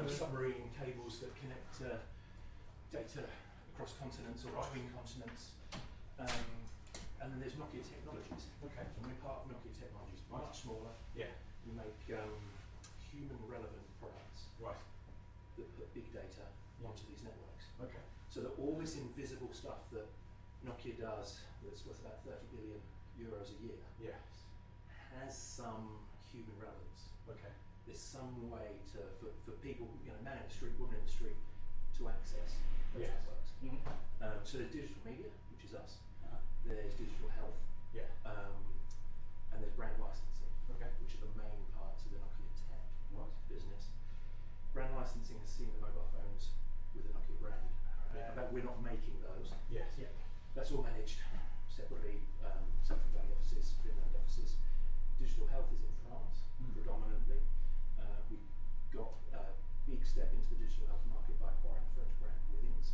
submarine cables that connect data across continents or between continents. And then there's Nokia Technologies. Okay. And we're part of Nokia Technologies, much smaller. Yeah. We make human relevant products Right. that put big data onto these networks. Okay. So that all this invisible stuff that Nokia does, that's worth about 30 billion euros a year, Yes. has some human relevance. Okay. There's some way for people, man in the street, woman in the street, to access those Yes. networks. Mm-hmm. So there's digital media, which is us. Uh-huh. There's digital health. Yeah. And there's brand licensing, Okay. which are the main parts of the Nokia Tech Right. business. Brand licensing has seen the mobile phones with the Nokia brand. But we're not making those. Yes. Yeah. That's all managed separately, Silicon Valley offices, Finland offices. Digital health is in France, predominantly. We got a big step into the digital health market by acquiring the French brand Withings.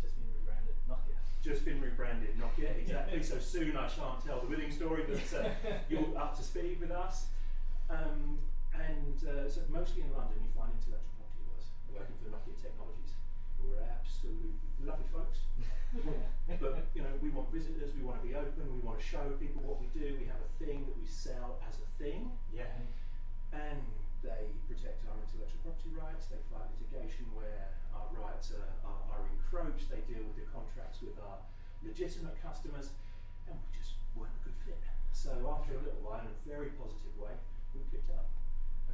Just been rebranded Nokia. Just been rebranded Nokia, exactly. So soon I shan't tell the Withings story, but you're up to speed with us. So mostly in London, you find intellectual property lawyers working for Nokia Technologies. We're absolutely lovely folks. But we want visitors, we want to be open, we want to show people what we do. We have a thing that we sell as a thing. Yeah. And they protect our intellectual property rights, they fight litigation where our rights are encroached, they deal with the contracts with our legitimate customers, and we just weren't a good fit. So after a little while, in a very positive way, we picked it up.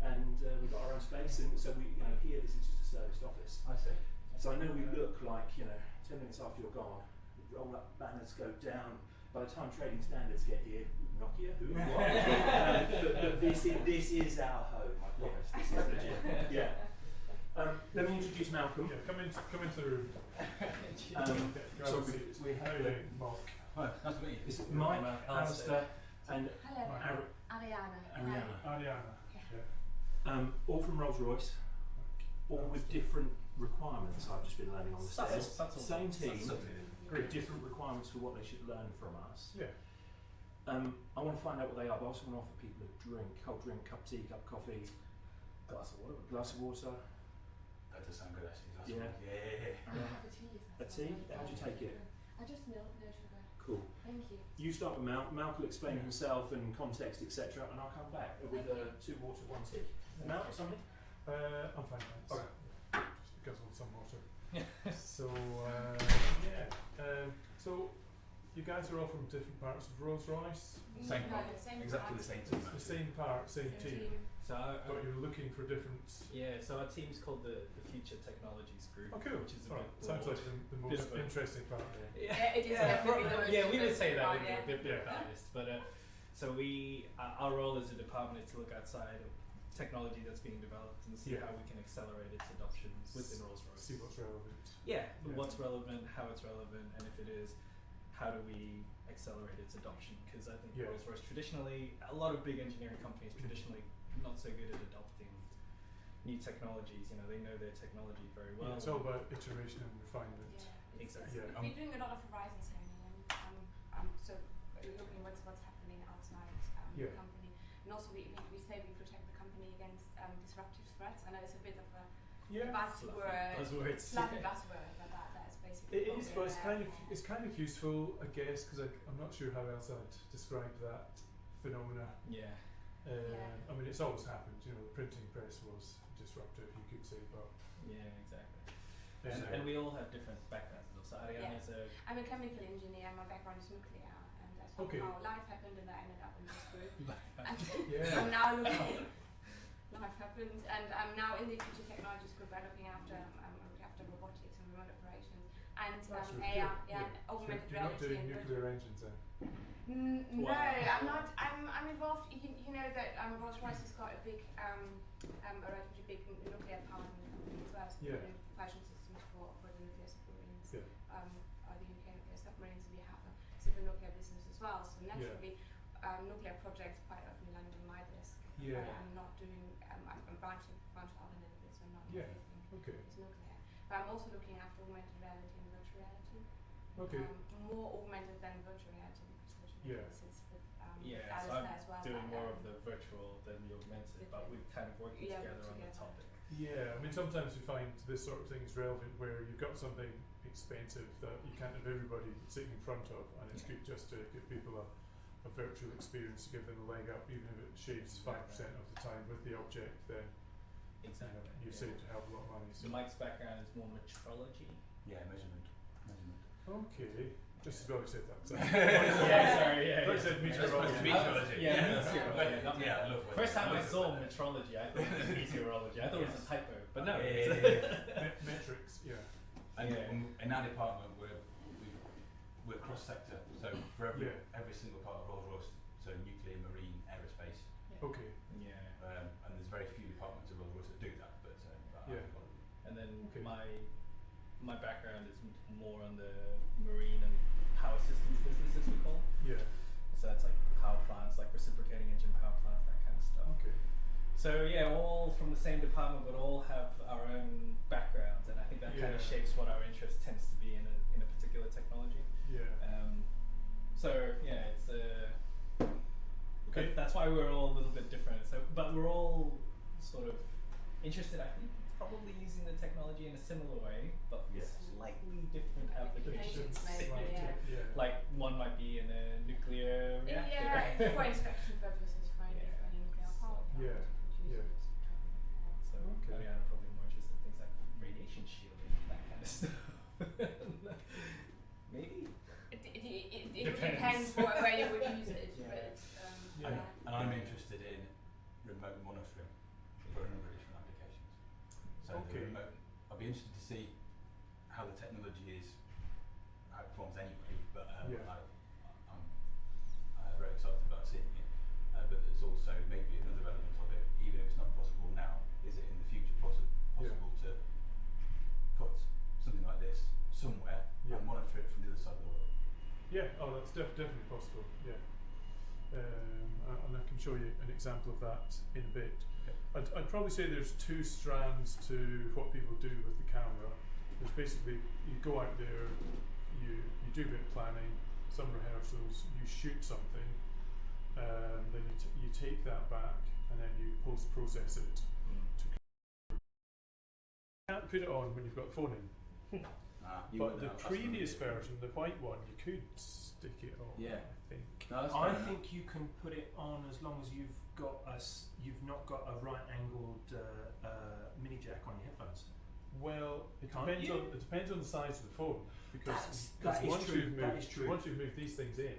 And we got our own space, and so we, here this is just a serviced office. I see. So I know we look like, 10 minutes after you're gone, roll up banners go down. By the time trading standards get here, Nokia, who, what? But this is our home, I promise. This is legit. Yeah. Let me introduce Malcolm. Yeah, come into the room. So we have Mark. Hi, nice to meet you. this is Mike, Alistair, and Hello. Ariana. Ariana. Yeah. All from Rolls-Royce, all with different requirements. I've just been learning on the stairs. Same team, very different requirements for what they should learn from us. Yeah. I want to find out what they are, but I also want to offer people a drink, cold drink, cup of tea, cup of coffee, Glass of water. glass of water. That does sound good actually. Yeah. Have a tea. A tea? How'd you take it? I just milk, no sugar. Cool. Thank you. You start with Mal. Mal will explain himself and context, etc., and I'll come back with 2 water, 1 tea. Mal, something? I'm fine, thanks. Okay. Just because I want some water. So, so you guys are all from different parts of Rolls-Royce. Same No, part. same Exactly part. the same team. The same part, same team. So But you're looking for different. so our team's called the Future Technologies Group. Oh, cool. Which is a All bit right. Sounds broad. like the most Bit of a- interesting part. Yeah, it is definitely the most we would interesting say that part, we're yeah. a bit biased, but so our role as a department is to look outside of technology that's being developed and see how we can accelerate its adoption within Rolls-Royce. See what's relevant. Yeah, Yeah. what's relevant, how it's relevant, and if it is, how do we accelerate its adoption? Because I think Yeah. Rolls-Royce traditionally, a lot of big engineering companies traditionally not so good at adopting new technologies. They know their technology very well. Yeah, it's all about iteration and refinement. Yeah, Exactly. Yeah. We're doing a lot of horizon scanning, and so looking what's happening outside Yeah. the company, and also we say we protect the company against disruptive threats. I know it's a bit of a Yeah. Buzzwords. fluffy buzzword, but that's basically. It what is, we're but there it's for. kind of useful, I guess, because I'm not sure how else I'd describe that phenomena. Yeah. I mean, it's always happened. The printing press was disruptive, you could say, but Yeah, exactly. So- And we all have different backgrounds. So Ariana is a I'm a chemical engineer. My background is nuclear, and Okay. somehow life happened, and I ended up in this group. And Yeah. I'm now looking. Life happened, and I'm now in the Future Technologies Group. I'm looking after robotics and remote operations, and That's really AI, cool. and augmented you're not reality. doing and nuclear engines then? No, Wow. I'm not. I'm involved. You know that Rolls-Royce has got a big, a relatively big nuclear power company as well. So Yeah. we're doing propulsion systems for the nuclear submarines. Yeah. Or the UK nuclear submarines. We have a civil nuclear business as well. So naturally, nuclear projects quite often land on my desk. Yeah. But I'm not doing. I'm branching out a little bit, so not Yeah. everything Okay. is nuclear. But I'm also looking after augmented reality and virtual reality. Okay. More augmented than virtual reality because virtual Yeah. reality sits with so Alistair I'm as well. doing but, more of the virtual than the augmented, but we kind of working yeah, together on the together. topic. Yeah, I mean sometimes we find this sort of thing is relevant where you've got something expensive that you can't have everybody sitting in front of, and it's good just to give people a virtual experience to give them a leg up, even if it shaves 5% of the time with the object, then Exactly. you've saved a hell of a lot of money. So Mike's background is more metrology. Yeah, measurement. Okay, just as well you said that. So Yeah, I said meteorology. Meteorology. Yeah, Yeah. meteorology. not Yeah, I love it. First time I love saw it. metrology, I thought it was meteorology. I thought it was a typo, but no. Metrics, yeah. And Yeah. in our department, we're cross-sector. So for every single part of Rolls-Royce, so nuclear, marine, aerospace, Okay. Yeah. and there's very few departments of Rolls-Royce that do that. But Yeah. And then Okay. my background is more on the marine and power systems businesses we call. Yeah. So that's like power plants, like reciprocating engine power plants, that kind of stuff. Okay. So yeah, all from the same department, but all have our own backgrounds, and I think that kind of Yeah. shapes what our interest tends to be in a particular technology. Yeah. So yeah, it's Okay. that's why we're all a little bit different. So, but we're all sort of interested, I think, probably using the technology in a similar way, but for Yes. slightly different applications. Maybe, Right, yeah. Like one might be in a nuclear reactor. Yeah, for inspection purposes, for any nuclear power plant. Yeah, which yeah. uses So Okay. yeah, I'm probably more interested in things like radiation shielding, that kind of stuff. Maybe. It Depends. depends where you would use it, Yeah. but Yeah. And I'm interested in remote monitoring for a number of different applications. So Okay. the remote, I'll be interested to see how the technology is, how it performs anyway. But Yeah. I'm very excited about seeing it. But there's also maybe another element of it, even if it's not possible now. Is it in the future possible to put something like this somewhere Yeah. and monitor it from the other side of the world? Yeah, oh, that's definitely possible. Yeah, and I can show you an example of that in a bit. Okay. I'd probably say there's two strands to what people do with the camera. There's basically you go out there, you do a bit of planning, some rehearsals, you shoot something, then you take that back and then you post process it. You can't put it on when you've got the phone in. But the previous version, the white one, you could stick it on. Yeah. I think. No, that's I fair enough. think you can put it on as long as you've not got a right-angled mini jack on your headphones. Well, it Can't depends you? on the size of the phone That is once true. you've That moved is true. once you've moved these things in,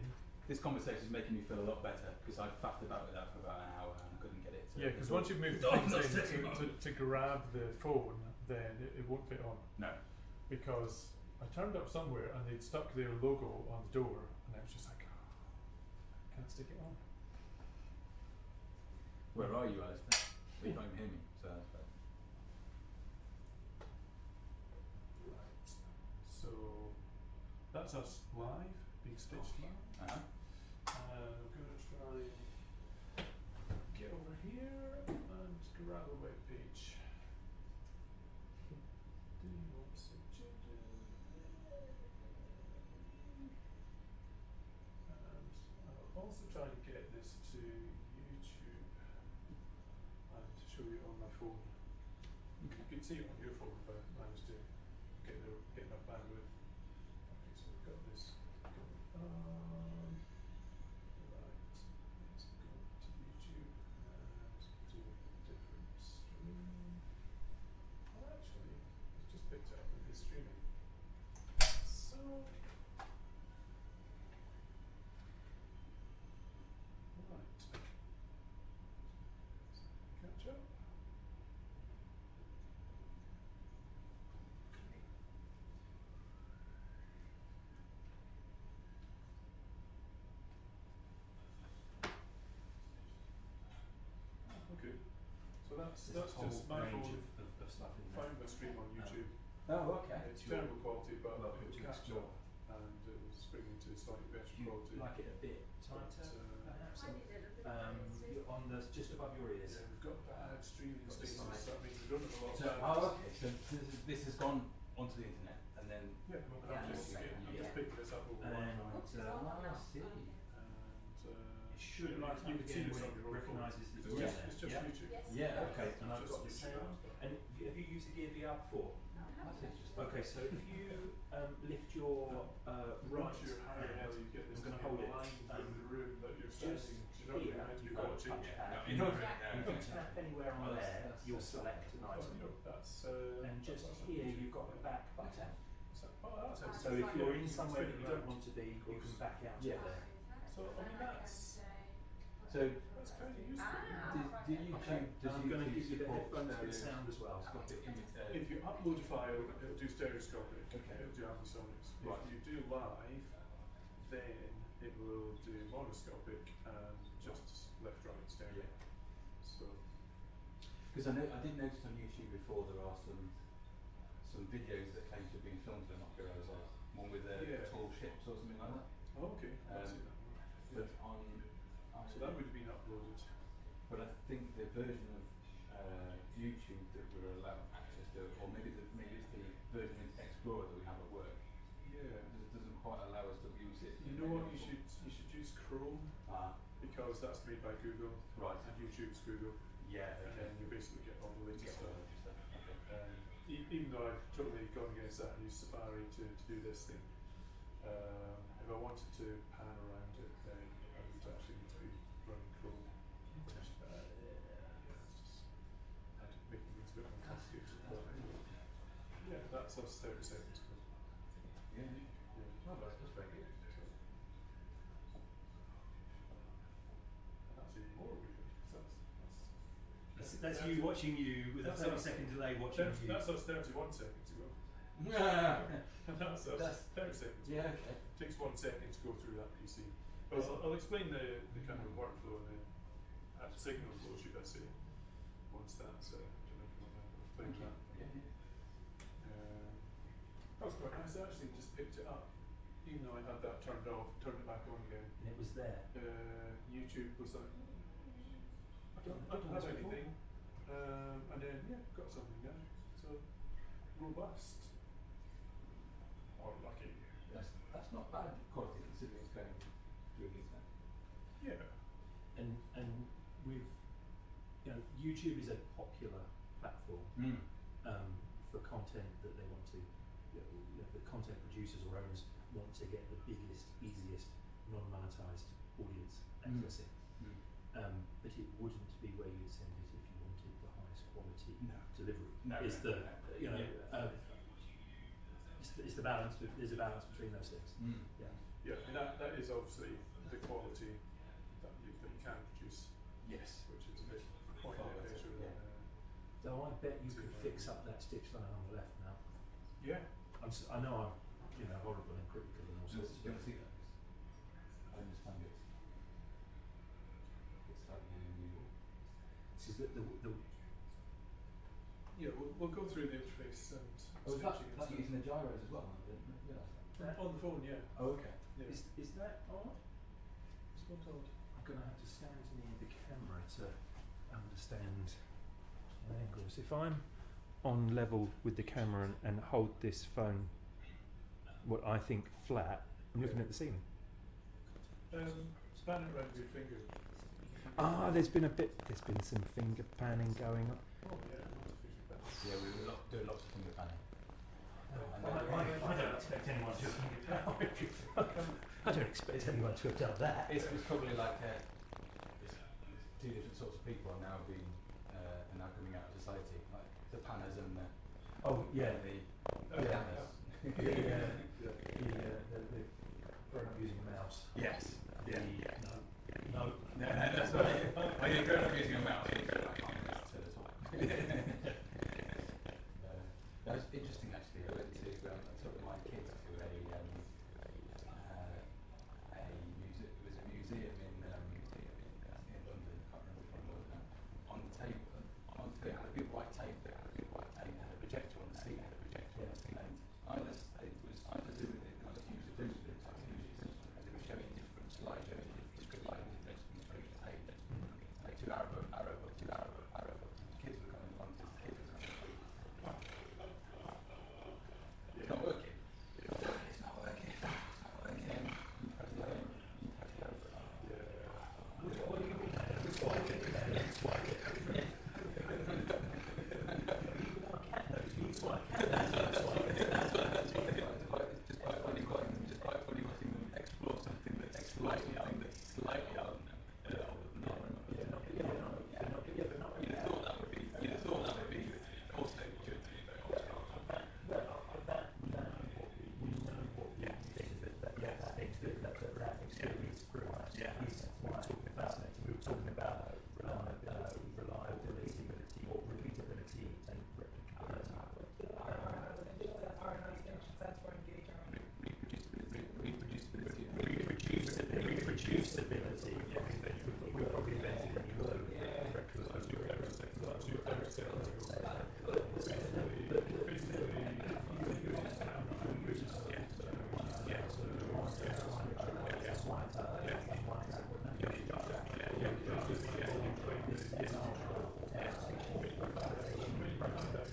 This conversation is making me feel a lot better because I faffed about with that for about an hour and I couldn't get it to. yeah, because once you've moved Oh, things not in sitting on. to grab the phone, then it won't fit on. No. Because I turned up somewhere and they'd stuck their logo on the door, and I was just like, oh, can't stick it on. Where are you, Alistair? Well, you can't even hear me, so that's fair. Right. So that's us live, being stitched live. Uh-huh. I'm going to try get over here and grab a web page. Do you want suggested? And I'll also try to get this to YouTube and to show you on my phone. You can see it on your phone if I manage to get enough bandwidth. Okay, so we've got this going on. Right, let's go to YouTube and do a different stream. Oh, actually, it's just picked up that it's streaming. So, right, catch up. Okay, so that's There's a whole just my range phone. of stuff in there. Found my stream on YouTube. Oh, okay. It's terrible quality, but welcome it to catch explore. up and it was bringing to slightly better Do you quality. like it a bit tighter, perhaps? You're on the just above your ears. Yeah, we've got bad streaming Got the status, side. that means we don't have a lot of So, bandwidth. okay. So this has gone onto the internet and then. Yeah, well, Yeah, I'm just, that's I'm right. just picking this up over And Wi-Fi. I see. And it should you light up can see again this when on it your own phone. recognises that It's you're just, there. it's just Yeah? YouTube. Yes. Yeah, okay. It's And I've just got the YouTube sound. stuff. And up for? That's interesting. Okay, so if you lift your I'm right not sure how the hell hand, you get this I'm to gonna be hold it, aligned with the room that you're just standing. You're not really here, meant to be you've got a watching. touchpad. No, If you're not really, you tap anywhere on there, you'll select an Oh, item. you know, that's And just here, you've got the back button. Oh, that's how So if you're in somewhere that you Right. don't want to be, you can back out Yeah. of there. So, I mean, that's So, kind of useful. do YouTube, does I'm going to YouTube give you the support headphones with stereo- sound as well. If you upload a file, it'll do stereoscopic. Okay. It'll do ambisonics. Right. If you do live, then it will do monoscopic and just left-right stereo. Yeah. So, Because I did notice on YouTube before there are some videos that claim to have been filmed in Oculus, one with Yeah. tall ships or something like that. oh, okay, I've Um, seen that one. But Yeah. on So that would have been uploaded. but I think the version of YouTube that we're allowed access to, or maybe it's the version of Explorer that we have at work, Yeah. doesn't quite allow us to use it. You know what? You should use Chrome Ah, because that's made by Google right. and YouTube's Google, Yeah. and Okay. then you basically get all the latest Get stuff. all of the stuff. Okay. Even though I've totally gone against that and used Safari to do this thing, if I wanted to pan around it, then I would actually need to be running Chrome. It's just making things a bit more complicated. But yeah, that's us 30 seconds. Yeah. Yeah. Oh, that's very good. That's even more weird. 'Cause That's you watching you with a That's 30-second delay watching you. That's us 31 seconds ago. Yeah. And that's us That's- 30 seconds. Yeah. Okay. Takes 1 second to go through that PC. But I'll explain the kind of workflow and the signal flow, should I say, once that's explain Thank you. that. Yeah. That was quite nice. I actually just picked it up, even though I had that turned off, turned it back on again. And it was there. YouTube was like, I don't I've done have this before. anything. And then, yeah, got something now. So, robust. Or lucky. That's not bad quality considering it's going through the internet. Yeah. And with, YouTube is a popular platform for content that they want to, the content producers or owners want to get the biggest, easiest, non-monetized audience accessing. But it wouldn't be where you'd send it if you wanted the highest quality No. delivery. No, It's no, the, no. it's the balance. There's a balance between those things. Yeah. Yeah, and that is obviously the quality that you can produce, Yes. which is a bit quite Far better better, than So I bet you could fix up that stitch line on the left now. yeah. I know I'm, horrible and critical and all Do sorts you of want to see that? I understand it. It's slightly unusual. This is the Yeah, we'll go through the interface and Oh, is stitching and that stuff. using the gyros as well? I didn't realise that. On the phone, yeah. Oh, okay. Yeah. is that odd? It's not odd. I'm gonna have to stand near the camera to understand angles. If I'm on level with the camera and hold this phone, what I think flat, I'm looking at the ceiling. Span it around with your finger. There's been some finger panning going on. Oh yeah, lots of finger pads. Yeah, we will do lots of finger panning. I don't expect anyone to I don't expect anyone to have done that. It's probably like it's two different sorts of people are now being are now coming out of society, like the panners and the Oh yeah, the Yeah. dammers. the grown up using a mouse. Yes. Yeah. No. No, that's right. When you're growing up using a mouse, I can't use it at all. That was interesting actually. I went to I took my kids to a museum. It was a museum in London. I can't remember which one it was now. On the table, they had a big white table and they had a projector on the ceiling. And I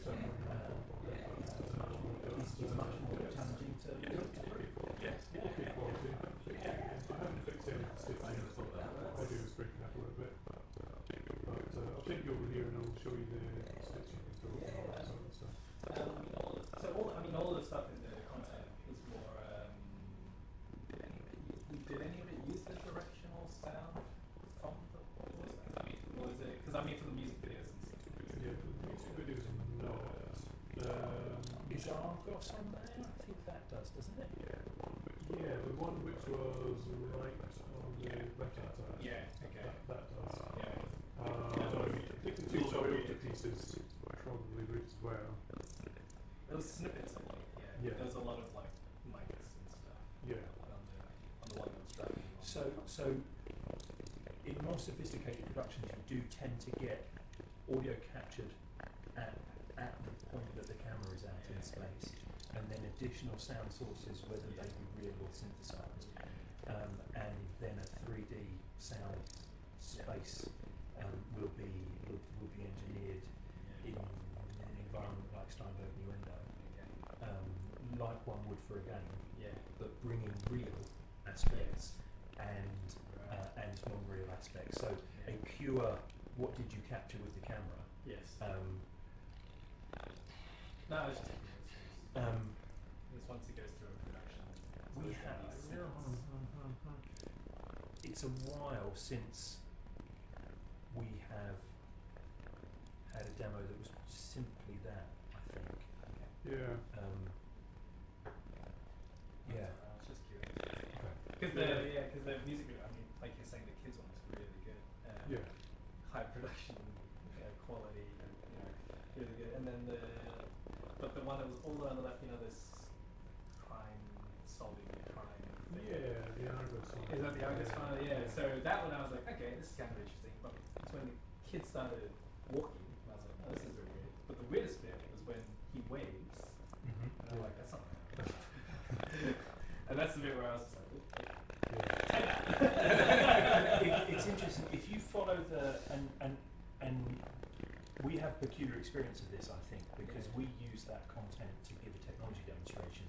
stuff. Is much more challenging to prove. Yes. Okay, quality. I haven't fixed any sticky. I do is breaking up a little bit. But I'll take you over here and I'll show you the stitching control and all that sort of stuff. All of the stuff in the content is more. Did any of it use the directional sound from the voice? Or is it? Because for the music videos and stuff. Yeah, for the music videos, not. Is Argos on there? I think that does, doesn't it? Yeah, the one which was right on the left-hand side. Yeah. Okay. That does. Yeah. I think the two Toyota pieces probably would as well. Those snippets, I think. Yeah. Yeah. There's a lot of like mics and stuff. Yeah. On the one that was driving. So in more sophisticated productions, you do tend to get audio captured at the point that the camera is out in space, and then additional sound sources, whether they be real or synthesized, and then a 3D sound space will be engineered in an environment like Steinberg Nuendo, like one would for a game, but bringing real aspects and non-real aspects. So a pure, what did you capture with the camera? Yes. No, it's just it's once it goes through a production. We have. It's a while since we have had a demo that was simply that, I think. Yeah. Yeah. I was just curious. Because Yeah. the music video, like you're saying, the kids one is really good. Yeah. High production quality, and really good. And then the one that was all on the left, this solving crime thing. Yeah, the Argos one. Is that the Argus one? Yeah. So that one, I was like, okay, this is kind of interesting. But it's when the kids started walking, and I was like, oh, this is very weird. But the weirdest bit was when he waves, and I'm like, that's not right. And that's the bit where I was just like, It's interesting if you follow and we have peculiar experience of this, I think, because we use that content to give a technology demonstration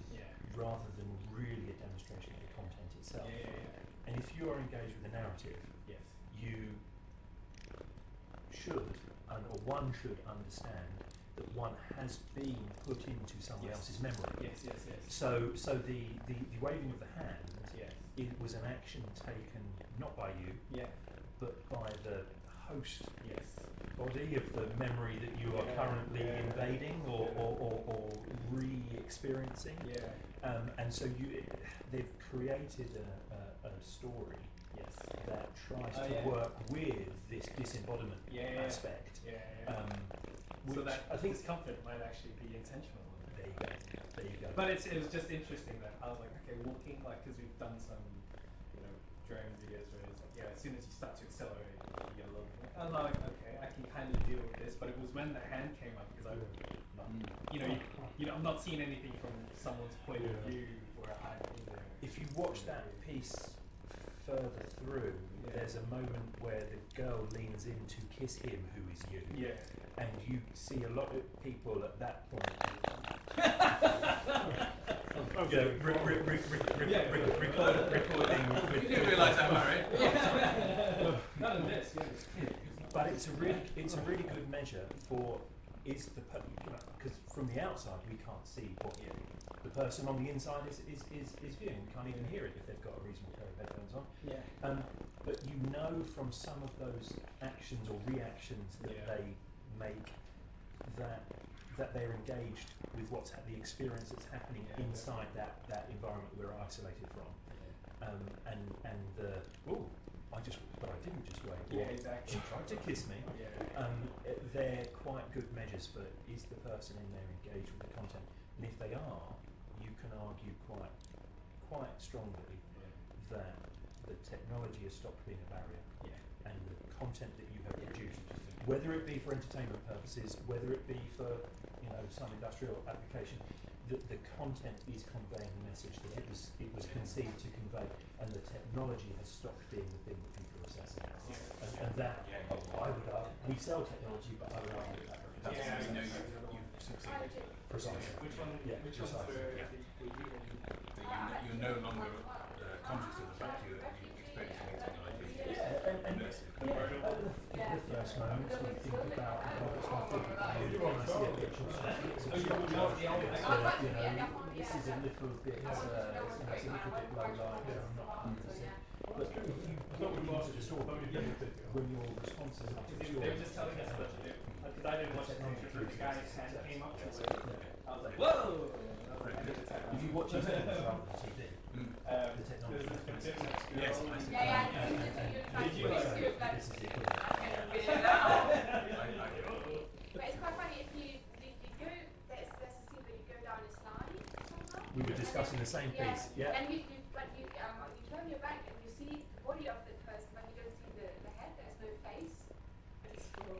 rather than really a demonstration of the content itself. And if you are engaged with a narrative, you should, or one should understand that one has been put into someone else's memory. Yes. So the waving of the hand, it was an action taken not by you, but by the host body of the memory that you are currently invading or re-experiencing. And so they've created a story that tries to work with this disembodiment aspect. So that I think discomfort might actually be intentional. There you go. But it was just interesting that I was like, okay, walking, because we've done some, drone videos where it's like, as soon as you start to accelerate, you get a little bit. I'm like, okay, I can kind of deal with this. But it was when the hand came up because I'm not seeing anything from someone's point of view where I'm in there. If you watch that piece further through, there's a moment where the girl leans in to kiss him, who is you. And you see a lot of people at that point. Recording. You didn't realise that, right? Not in this. But it's a really good measure for because from the outside we can't see what the person on the inside is viewing. We can't even hear it if they've got a reasonable pair of headphones on. But from some of those actions or reactions that they make that they're engaged with the experience that's happening inside that environment we're isolated from. But I didn't just wave. Exactly. She tried to kiss me. They're quite good measures for is the person in there engaged with the content, and if they are, you can argue quite strongly that the technology has stopped being a barrier, and the content that you have produced, whether it be for entertainment purposes, whether it be for some industrial application, the content is conveying the message that it was conceived to convey, and the technology has stopped being the thing that people are assessing. And that, I would argue, we sell technology, but I would argue that. That's you Precisely. Which one? Yeah, Which ones precisely. were Yeah. you in? That you're no longer conscious of the fact you're experiencing new technology. Yeah, and the first moments we think about what's my favorite thing when I see a picture of something, it's a Oh, you structure, love the old it's days. this is a little bit, it's a little bit low light, I'm not using it. But if you get into the store, when your responses are to They your were just telling us about it. Because I didn't watch the picture, but the guy's hand came up to it. I was like, whoa! And I was like, I need to tap if you watch it rather than TV, the technology is going to Yes, I see. Did you this is the equivalent. But it's quite funny if you go, there's a scene where you go down a slide somehow. We were discussing the same piece, yeah. And you turn your back and you see the body of the person, but you don't see the head. There's no face. It's cool.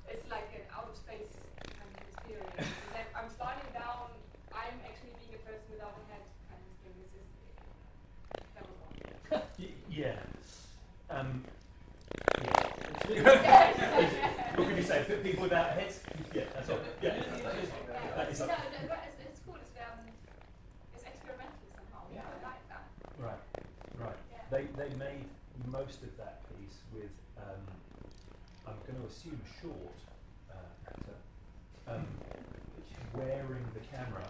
It's like an out of space kind of experience. And then I'm sliding down. I'm actually being a person without a head kind of thing. That was one. Yeah. Yeah. What can you say? People without heads? Yeah, that's all. Yeah. That is No, up. it's cool. It's experimental somehow. Yeah. I like that. Right. Yeah. They made most of that piece with, I'm going to assume a short actor, wearing the camera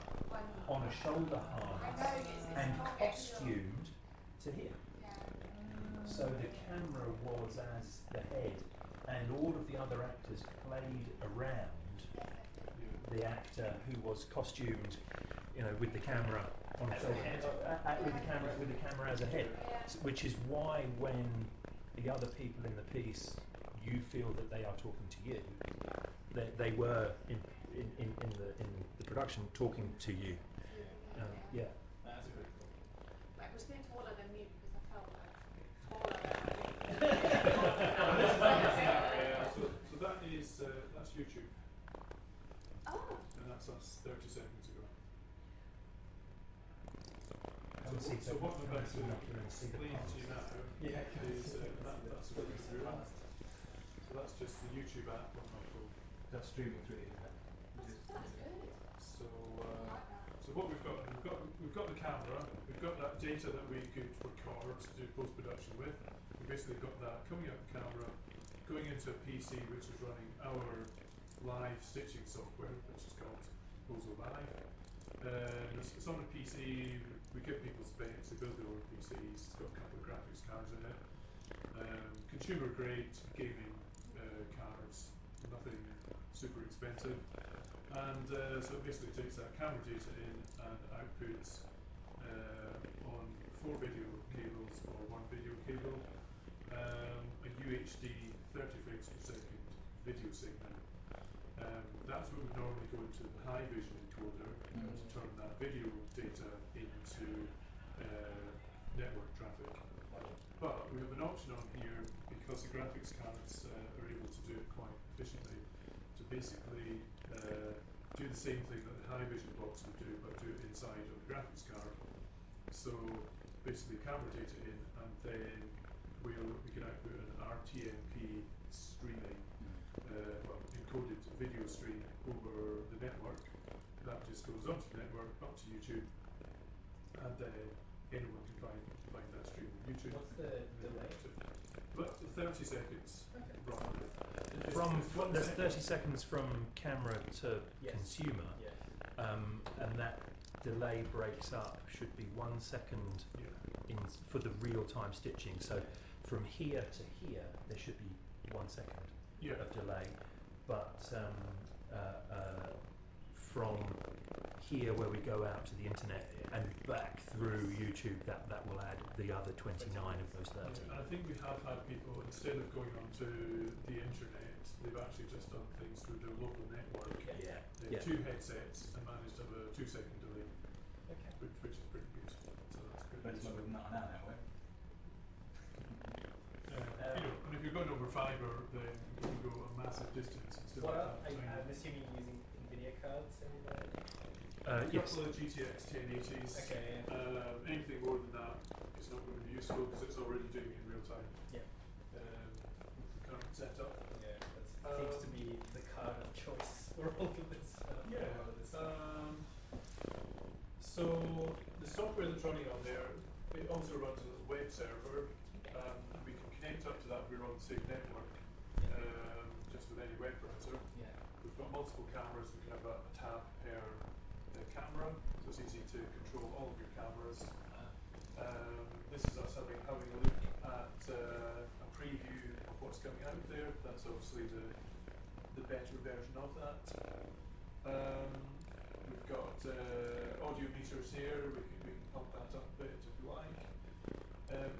on a shoulder harness and costumed to him. So the camera was as the head, and all of the other actors played around the actor who was costumed, with the camera on a As a shoulder, head. with the camera as a head, which is why when the other people in the piece, you feel that they are talking to you, they were in the production talking to you. Yeah. That's pretty cool. Like, we're still taller than me because I felt like taller than So that is that's YouTube, Oh. and that's us 30 seconds ago. Come see So what I'm about to come up here and see the explain to parts. you now Yeah, is that's a quick through. So that's just the YouTube app on my phone. That's streaming through the internet. That's good. So I like that. so what we've got the camera, we've got that data that we could record to do post production with. We basically got that coming out the camera, going into a PC which is running our live stitching software, which is called Bozo Live. It's on a PC. We give people specs. They build their own PCs. It's got a couple of graphics cards in it. Consumer grade gaming cards. Nothing super expensive. And so it basically takes that camera data in and outputs on 4 video cables or 1 video cable a UHD 30 frames per second video signal. That's what would normally go into the high vision encoder to turn that video data into network traffic. But we have an option on here because the graphics cards are able to do it quite efficiently to basically do the same thing that the high vision box would do, but do it inside of the graphics card. So basically camera data in, and then we can output an RTMP streaming, encoded video stream over the network. That just goes onto the network, up to YouTube, and then anyone can find that stream on YouTube. What's the delay? But 30 seconds, roughly. There's 30 seconds from camera to Yes. consumer, Yeah. and that delay breaks up, should be 1 second Yeah. for the real-time stitching. So from here to here, there should be 1 second Yeah. of delay, but from here where we go out to the internet and back through YouTube, that will add the other 29 of those 30. And I think we have had people, instead of going onto the internet, they've actually just done things through their local network. Yeah. They have 2 headsets and managed to have a 2 second delay, Okay. which is pretty good. So that's good. But it's not with not an hour now, right? And if you're going over fibre, then you can go a massive distance and still What have are, that I'm assuming you're using NVIDIA cards and A Yes. couple of GTX 1080s. Okay, yeah. Anything more than that is not going to be useful because it's already doing it in real time. Yeah. With the current setup. Yeah, that seems to be the card of choice for all of this stuff. Yeah. For all of this stuff. So the software that's running on there, it also runs as a web server. We can connect up to that. We're on the same network, just with any web browser. Yeah. We've got multiple cameras. We can have a tab per camera, so it's easy to control all of your cameras. This is us having a look at a preview of what's coming out there. That's obviously the better version of that. We've got audio meters here. We can pump that up a bit if you like.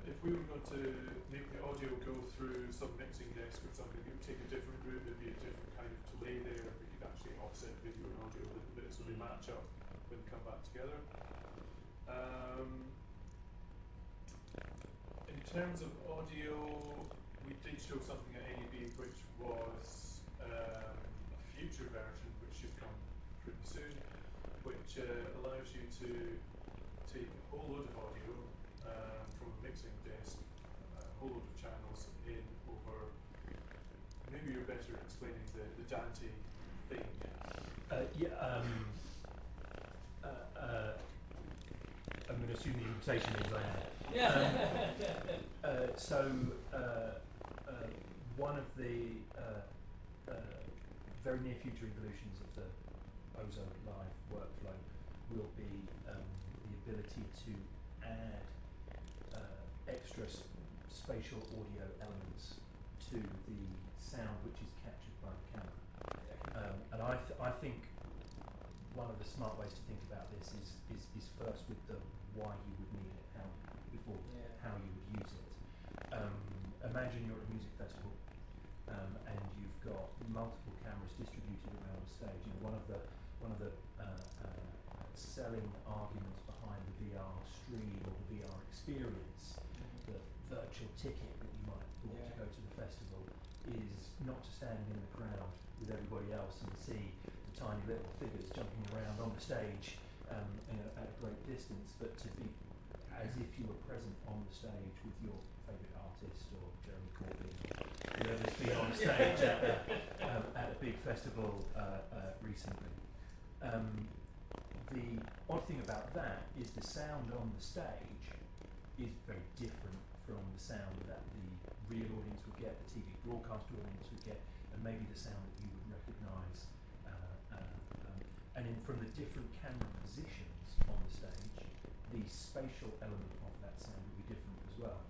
If we were going to make the audio go through some mixing desk or something, it would take a different route. There'd be a different kind of delay there. We could actually offset video and audio a little bit so they match up when they come back together. In terms of audio, we did show something at NAB which was a future version which should come pretty soon, which allows you to take a whole load of audio from a mixing desk, a whole load of channels in over. Maybe you're better at explaining the Dante thing. I'm going to assume the invitation means I am. One of the very near future evolutions of the Ozo Live workflow will be the ability to add extra spatial audio elements to the sound which is captured by the camera. And I think one of the smart ways to think about this is first with the why you would need it, how you would use it. Imagine you're at a music festival and you've got multiple cameras distributed around the stage. You know, one of the selling arguments behind the VR stream or the VR experience, the virtual ticket that you might want to go to the festival, is not to stand in the crowd with everybody else and see the tiny little figures jumping around on the stage at a great distance, but to be as if you were present on the stage with your favourite artist or Jeremy Corbyn or whoever's been on stage at a big festival recently. The odd thing about that is the sound on the stage is very different from the sound that the real audience would get, the TV broadcast audience would get, and maybe the sound that you would recognise. And from the different camera positions on the stage, the spatial element of that sound will be different as well.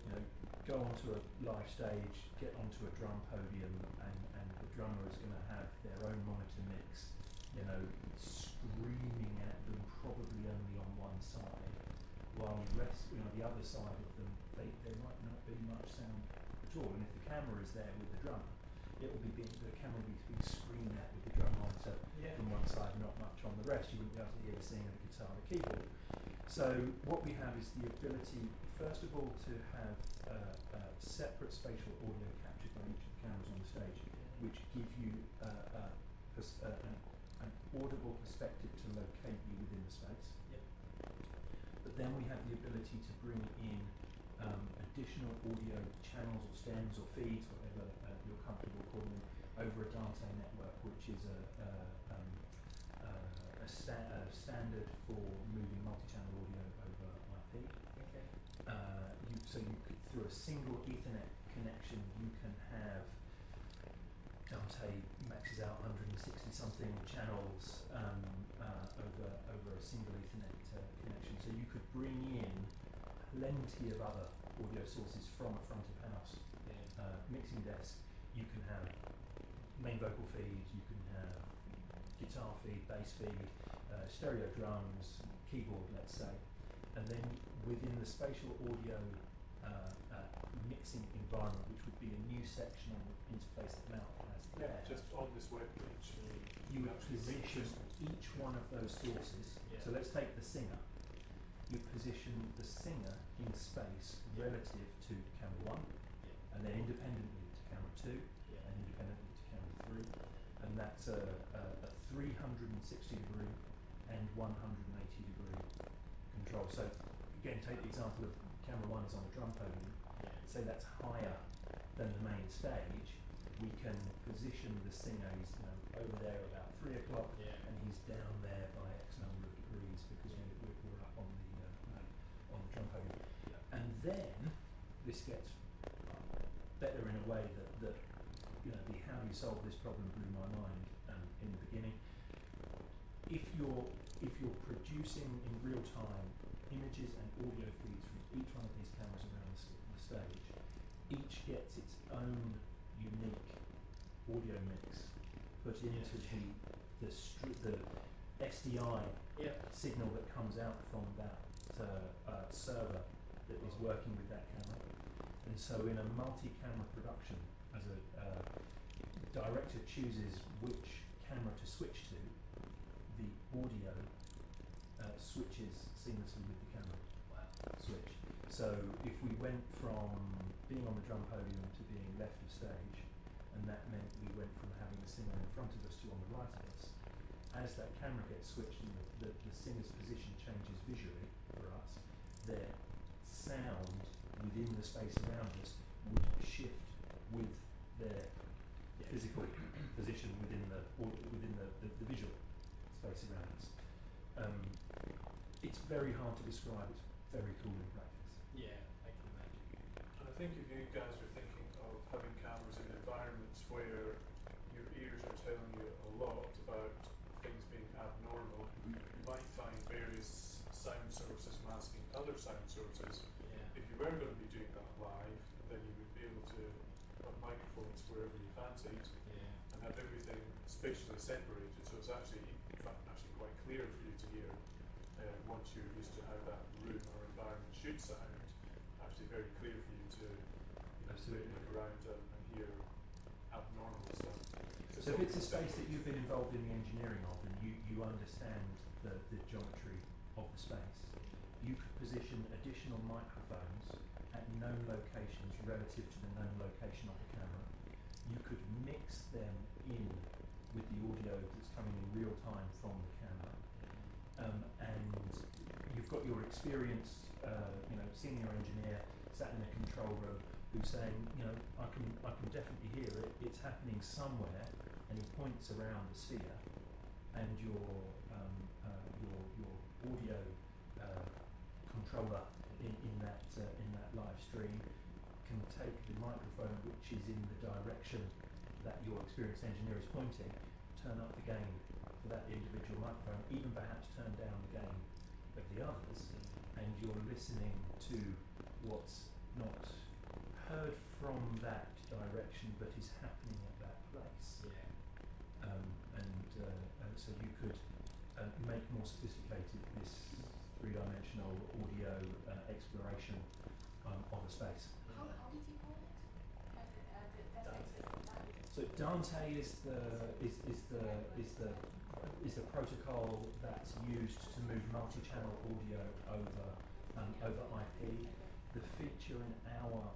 You know, go onto a live stage, get onto a drum podium, and the drummer is going to have their own monitor mix, you know, screaming at them, probably only on one side, while the rest, you know, the other side of them, there might not be much sound at all. And if the camera is there with the drummer, the camera will be being screamed at with the drum monitor from one side, not much on the rest. You wouldn't be able to hear the singing of the guitar or the keyboard. So what we have is the ability, first of all, to have separate spatial audio captured by each of the cameras on the stage, which give you an audible perspective to locate you within the space. But then we have the ability to bring in additional audio channels or stems or feeds, whatever you're comfortable calling them, over a Dante network, which is a standard for moving multi-channel audio over IP. Okay. So you could, through a single Ethernet connection, you can have Dante maxes out 160 something channels over a single Ethernet connection. So you could bring in plenty of other audio sources from a front of house mixing desk. You can have main vocal feed, you can have guitar feed, bass feed, stereo drums, keyboard, let's say, and then within the spatial audio mixing environment, which would be a new section on the interface that Mouth has there, Just on this web page. you would position each one of those sources. So let's take the singer. You position the singer in space relative to camera 1, and then independently to camera 2, and independently to camera 3, and that's a 360 degree and 180 degree control. So again, take the example of camera 1 is on a drum podium. Say that's higher than the main stage. We can position the singer, he's over there about 3 o'clock, and he's down there by X number of degrees, because this gets better in a way that you know, the how do you solve this problem blew my mind in the beginning. If you're producing in real time images and audio feeds from each one of these cameras around the stage, each gets its own unique audio mix put into the SDI signal that comes out from that server that is working with that camera. And so in a multi-camera production, as a director chooses which camera to switch to, the audio switches seamlessly with the camera switch. So if we went from being on the drum podium to being left of stage, and that meant we went from having the singer in front of us to on the right of us, as that camera gets switched and the singer's position changes visually for us, their sound within the space around us would shift with their physical position within the visual space around us. It's very hard to describe. It's very cool in practice. Yeah, I can imagine. And I think if you guys are thinking of having cameras in environments where your ears are telling you a lot about things being abnormal, you might find various sound sources masking other sound sources. Yeah. If you were going to be doing that live, then you would be able to have microphones wherever you fancied Yeah. and have everything spatially separated, so it's actually, in fact, actually quite clear for you to hear once you're used to how that room or environment should sound. Actually, very clear for you to look around and hear abnormal stuff. So if it's a space that you've been involved in the engineering of, and you understand the geometry of the space, you could position additional microphones at known locations relative to the known location of the camera. You could mix them in with the audio that's coming in real time from the camera. And you've got your experienced, senior engineer sat in a control room who's saying, I can definitely hear it. It's happening somewhere, and he points around the sphere, and your audio controller in that live stream can take the microphone which is in the direction that your experienced engineer is pointing, turn up the gain for that individual microphone, even perhaps turn down the gain of the others, and you're listening to what's not heard from that direction but is happening at that place. Yeah. So you could make more sophisticated this three-dimensional audio exploration of a space. How did you call it? So Dante is the protocol that's used to move multi-channel audio over IP. The feature in our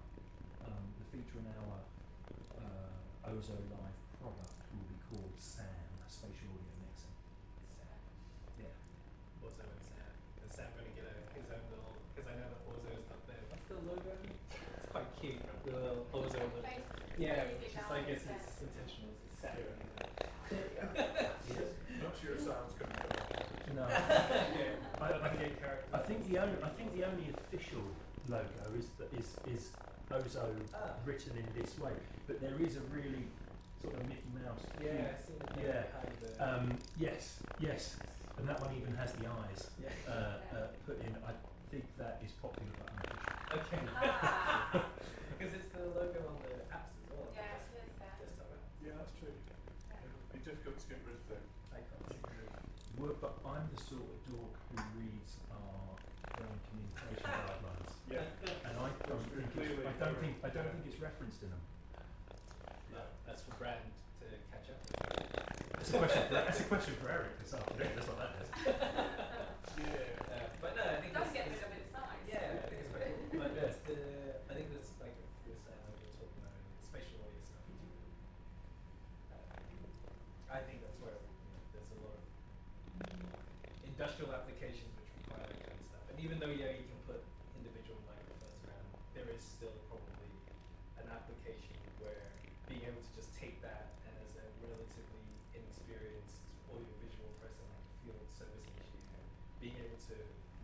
Ozo Live product will be called SAM, Spatial Audio Mixing. Sam. Yeah. Ozo and Sam. Is Sam going to get his own little, because I know that Ozo's up there. What's the logo? It's quite cute. The little Ozo logo. Yeah, just I guess it's intentional. It's Sam. Yes. Not sure sounds going to come up. No. Yeah. I think the only official logo is Ozo written in this way, but there is a really sort of Mickey Mouse. Yeah, I see the thing Yeah. behind the. Yes, and that one even has the eyes Yeah. put in. I think that is popular but unofficial. Okay. Ah. Because it's the logo on the apps as well. Yes, it is that. Desktop app. Yeah, that's true. It would be difficult to get rid of them. Icons. But I'm the sort of dork who reads our brand communication guidelines, Yeah. and I don't think it's referenced in them. No, that's for brand to catch up with. That's a question for Eric this afternoon. That's what that is. Yeah. But no, I think It does it's, get rid of its size. yeah, I think it's quite cool. But that's I think that's like this like we're talking about spatial audio stuff. I think that's where there's a lot of industrial applications which require that kind of stuff. And even though you can put individual microphones around, there is still probably an application where being able to just take that and as a relatively inexperienced audiovisual person like a field service engineer, being able to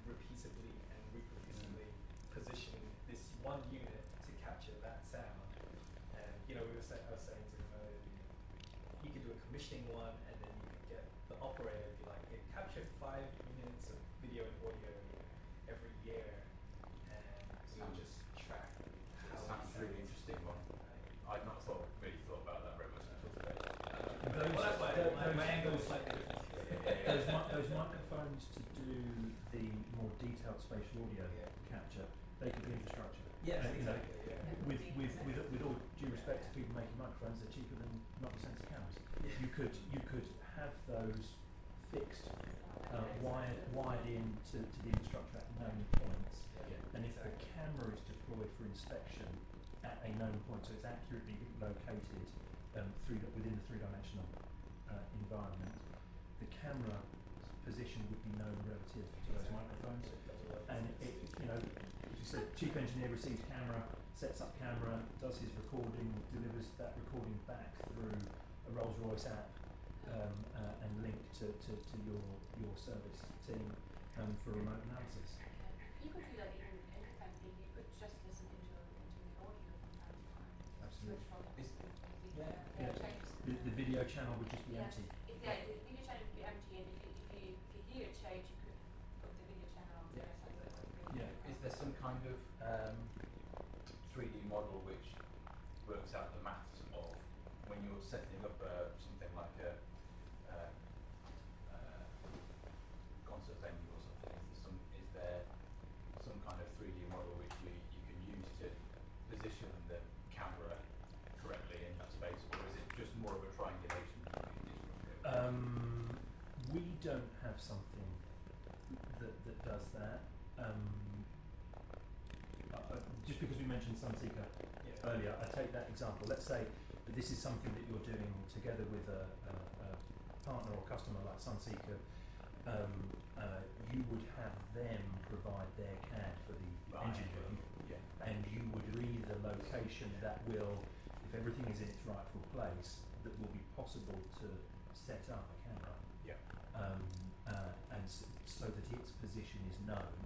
repeatably and reproducibly position this one unit capture that sound. And I was saying to him earlier, you could do a commissioning one, and then you could get the operator to be like, hey, capture 5 minutes of video and audio every year, and you just track how That sounds really interesting one. I'd not really thought about that very much until today. Well, that's why my angle is slightly different. Those microphones to do the more detailed spatial audio capture, they could be infrastructure. Yes, You know, exactly. Yeah. with all due respect to people making microphones, they're cheaper than multi-sensor cameras. You could have those fixed, wired in to the infrastructure at known points, and if the camera is deployed for inspection at a known point, so it's accurately located within the three-dimensional environment, the camera position would be known relative to those microphones, and if you said chief engineer receives camera, sets up camera, does his recording, delivers that recording back through a Rolls-Royce app, and link to your service team for remote analysis. You could do that even independently. You could just listen into the audio from time to time. Absolutely. Switch from Is- the changes. The video channel would just be Yes. empty. The video channel would be empty, and if you hear a change, you could put the video channel on there. So that was really Yeah. Is there some kind of 3D model which works out the maths of when you're setting up something like a concert venue or something? Is there some kind of 3D model which you can use to position the camera correctly in that space, or is it just more of a triangulation between digital? We don't have something that does that. Just because we mentioned Sunseeker earlier, I take that example. Let's say that this is something that you're doing together with a partner or customer like Sunseeker. You would have them provide their CAD for the engine room, and you would read the location that will, if everything is in its rightful place, that will be possible to set up a camera. Yeah. And so that its position is known,